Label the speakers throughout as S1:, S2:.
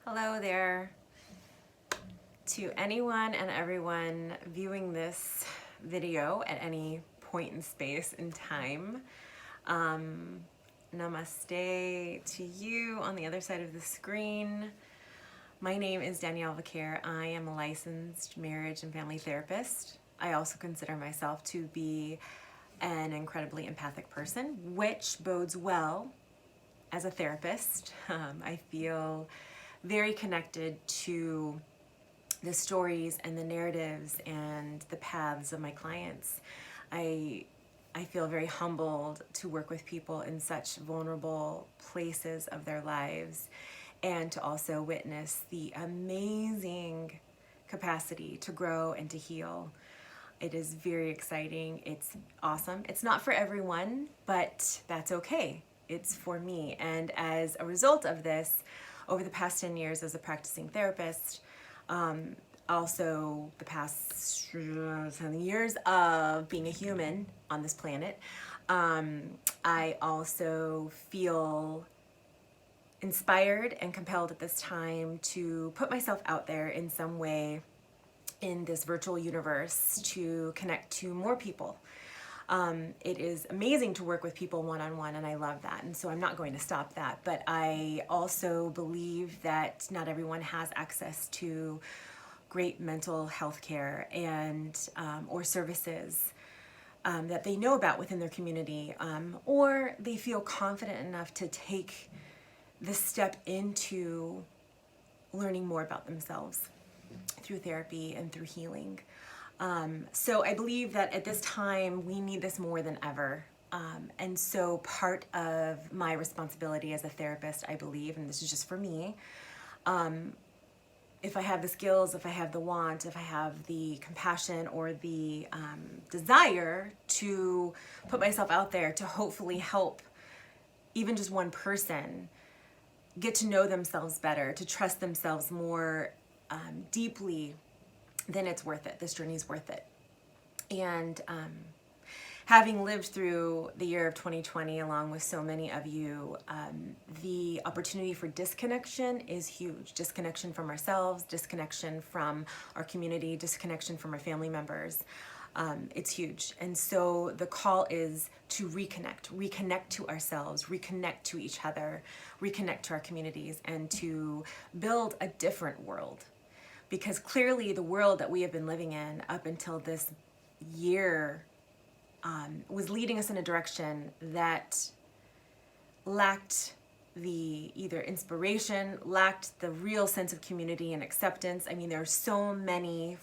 S1: Hello there to anyone and everyone viewing this video at any point in space and time. Namaste to you on the other side of the screen. My name is Danielle Vaquer. I am a licensed marriage and family therapist. I also consider myself to be an incredibly empathic person, which bodes well as a therapist. I feel very connected to the stories and the narratives and the paths of my clients. I feel very humbled to work with people in such vulnerable places of their lives and to also witness the amazing capacity to grow and to heal. It is very exciting. It's awesome. It's not for everyone, but that's okay. It's for me. And as a result of this, over the past 10 years as a practicing therapist, also the past 10 years of being a human on this planet, I also feel inspired and compelled at this time to put myself out there in some way in this virtual universe to connect to more people. It is amazing to work with people one-on-one, and I love that, and so I'm not going to stop that. But I also believe that not everyone has access to great mental health care and or services that they know about within their community, or they feel confident enough to take the step into learning more about themselves through therapy and through healing. So I believe that at this time we need this more than ever. And so part of my responsibility as a therapist, I believe, and this is just for me, if I have the skills, if I have the want, if I have the compassion or the desire to put myself out there to hopefully help even just one person get to know themselves better, to trust themselves more deeply, then it's worth it. This journey is worth it. And having lived through the year of 2020 along with so many of you, the opportunity for disconnection is huge. Disconnection from ourselves, disconnection from our community, disconnection from our family members. It's huge. And so the call is to reconnect to ourselves, reconnect to each other, reconnect to our communities, and to build a different world. Because clearly the world that we have been living in up until this year was leading us in a direction that lacked the either inspiration, lacked the real sense of community and acceptance. I mean, there are so many,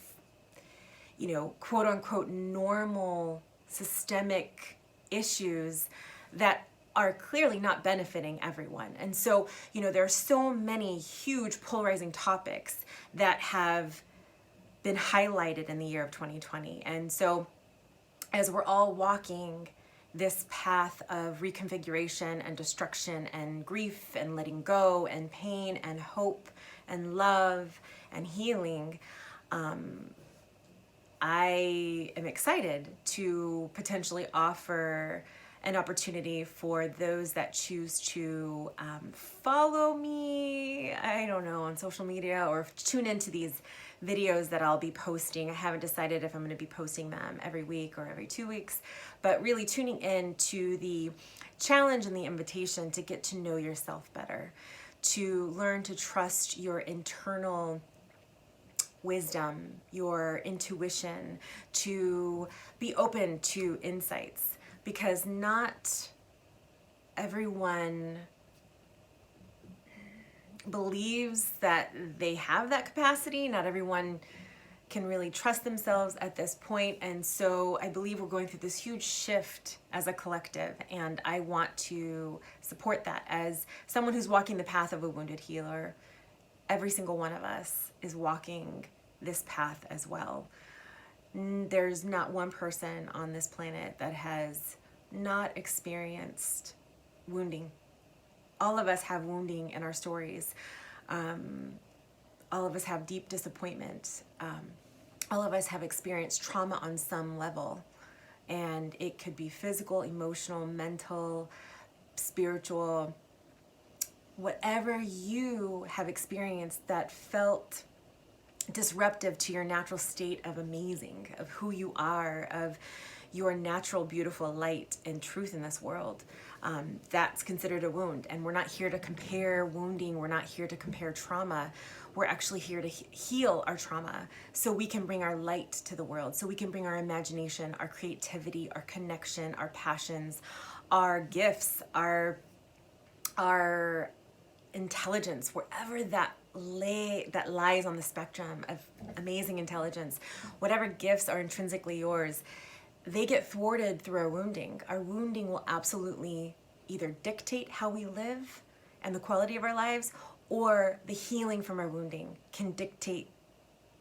S1: quote unquote, normal systemic issues that are clearly not benefiting everyone. And so, there are so many huge polarizing topics that have been highlighted in the year of 2020. And so as we're all walking this path of reconfiguration and destruction and grief and letting go and pain and hope and love and healing, I am excited to potentially offer an opportunity for those that choose to follow me, I don't know, on social media or tune into these videos that I'll be posting. I haven't decided if I'm going to be posting them every week or every 2 weeks, but really tuning in to the challenge and the invitation to get to know yourself better, to learn to trust your internal wisdom, your intuition, to be open to insights. Because not everyone believes that they have that capacity. Not everyone can really trust themselves at this point. And so I believe we're going through this huge shift as a collective. And I want to support that as someone who's walking the path of a wounded healer. Every single one of us is walking this path as well. There's not one person on this planet that has not experienced wounding. All of us have wounding in our stories. All of us have deep disappointment. All of us have experienced trauma on some level. And it could be physical, emotional, mental, spiritual, whatever you have experienced that felt disruptive to your natural state of amazing, of who you are, of your natural, beautiful light and truth in this world, that's considered a wound. And we're not here to compare wounding. We're not here to compare trauma. We're actually here to heal our trauma so we can bring our light to the world, so we can bring our imagination, our creativity, our connection, our passions, our gifts, our intelligence, wherever that lies on the spectrum of amazing intelligence, whatever gifts are intrinsically yours, they get thwarted through our wounding. Our wounding will absolutely either dictate how we live and the quality of our lives, or the healing from our wounding can dictate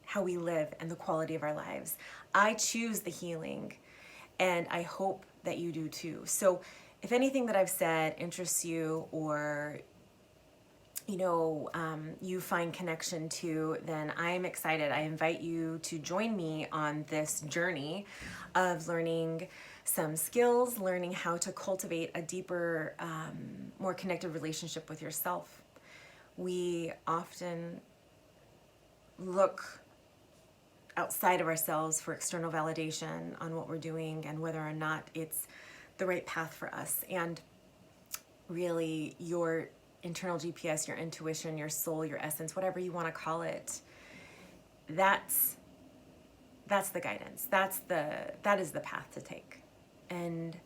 S1: how we live and the quality of our lives. I choose the healing, and I hope that you do too. So if anything that I've said interests you, or you find connection to, then I'm excited. I invite you to join me on this journey of learning some skills, learning how to cultivate a deeper, more connected relationship with yourself. We often look outside of ourselves for external validation on what we're doing and whether or not it's the right path for us. And really, your internal GPS, your intuition, your soul, your essence, whatever you want to call it, that's the guidance. That is the path to take. And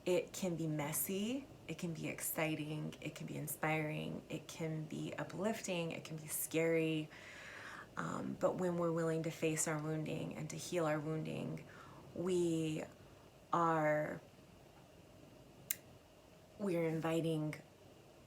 S1: it can be messy, it can be exciting, it can be inspiring, it can be uplifting, it can be scary. But when we're willing to face our wounding and to heal our wounding, we're inviting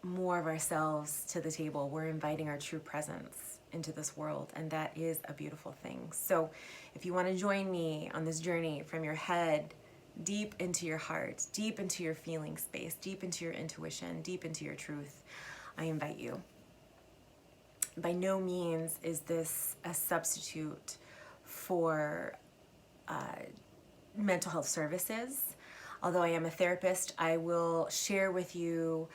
S1: more of ourselves to the table. We're inviting our true presence into this world, and that is a beautiful thing. So if you want to join me on this journey from your head deep into your heart, deep into your feeling space, deep into your intuition, deep into your truth, I invite you. By no means is this a substitute for mental health services. Although I am a therapist, I will share with you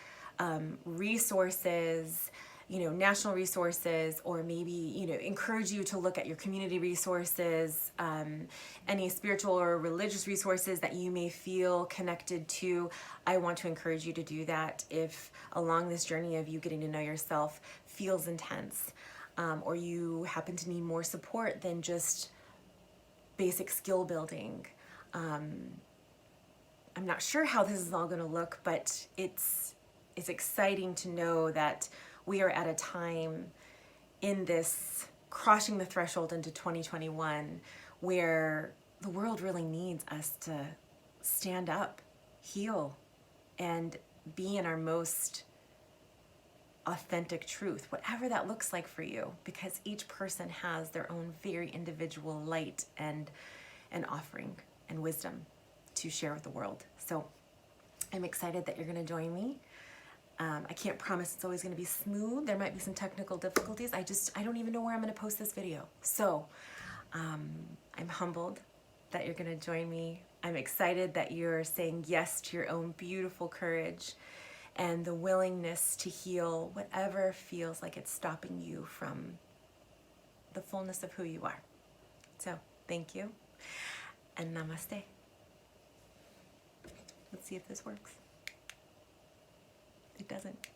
S1: resources, national resources, or maybe, encourage you to look at your community resources, any spiritual or religious resources that you may feel connected to. I want to encourage you to do that if along this journey of you getting to know yourself feels intense, or you happen to need more support than just basic skill building. I'm not sure how this is all going to look, but it's exciting to know that we are at a time in this crossing the threshold into 2021 where the world really needs us to stand up, heal, and be in our most authentic truth, whatever that looks like for you, because each person has their own very individual light and offering and wisdom to share with the world. So I'm excited that you're going to join me. I can't promise it's always going to be smooth. There might be some technical difficulties. I don't even know where I'm going to post this video. So I'm humbled that you're going to join me. I'm excited that you're saying yes to your own beautiful courage and the willingness to heal whatever feels like it's stopping you from the fullness of who you are. So thank you, and namaste. Let's see if this works. It doesn't.